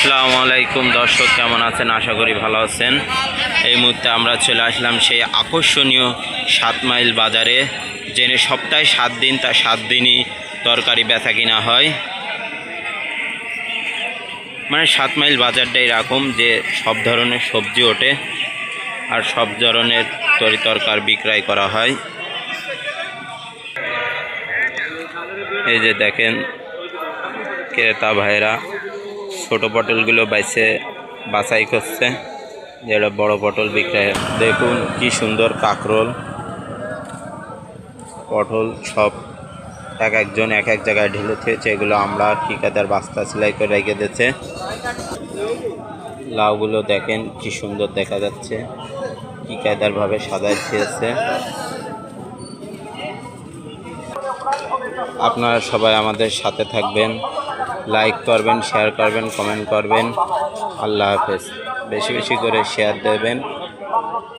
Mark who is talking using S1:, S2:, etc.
S1: আসসালামু আলাইকুম দর্শক, কেমন আছেন? আশা করি ভালো আছেন। এই মুহূর্তে আমরা চলে আসলাম সেই আকর্ষণীয় 7 মাইল বাজারে, যেখানে সপ্তাহে 7 দিন, তা 7 দিনই তরকারি বেচা কিনা হয়। মানে 7 মাইল বাজারটা এরকম যে সব ধরনের সবজি ওঠে আর সব ধরনের তরকারি বিক্রয় করা হয়। এই যে দেখেন ক্রেতা ভাইরা ছোট পটলগুলো বাছাই করছে, যেটা বড় পটল বিক্রয়। দেখুন কি সুন্দর কাঁকরোল, পটল সব একজন এক এক জায়গায় ঢেলে থেয়েছে। এগুলো আমরা ঠিকাদার বাস্তা সেলাই করে রেখে দিয়েছে। লাউগুলো দেখেন কি সুন্দর দেখা যাচ্ছে, ঠিকাদারভাবে সাজাই দিয়েছে। আপনারা সবাই আমাদের সাথে থাকবেন, লাইক করবেন, শেয়ার করবেন, কমেন্ট করবেন। আল্লাহ হাফেজ। বেশি বেশি করে শেয়ার দেবেন।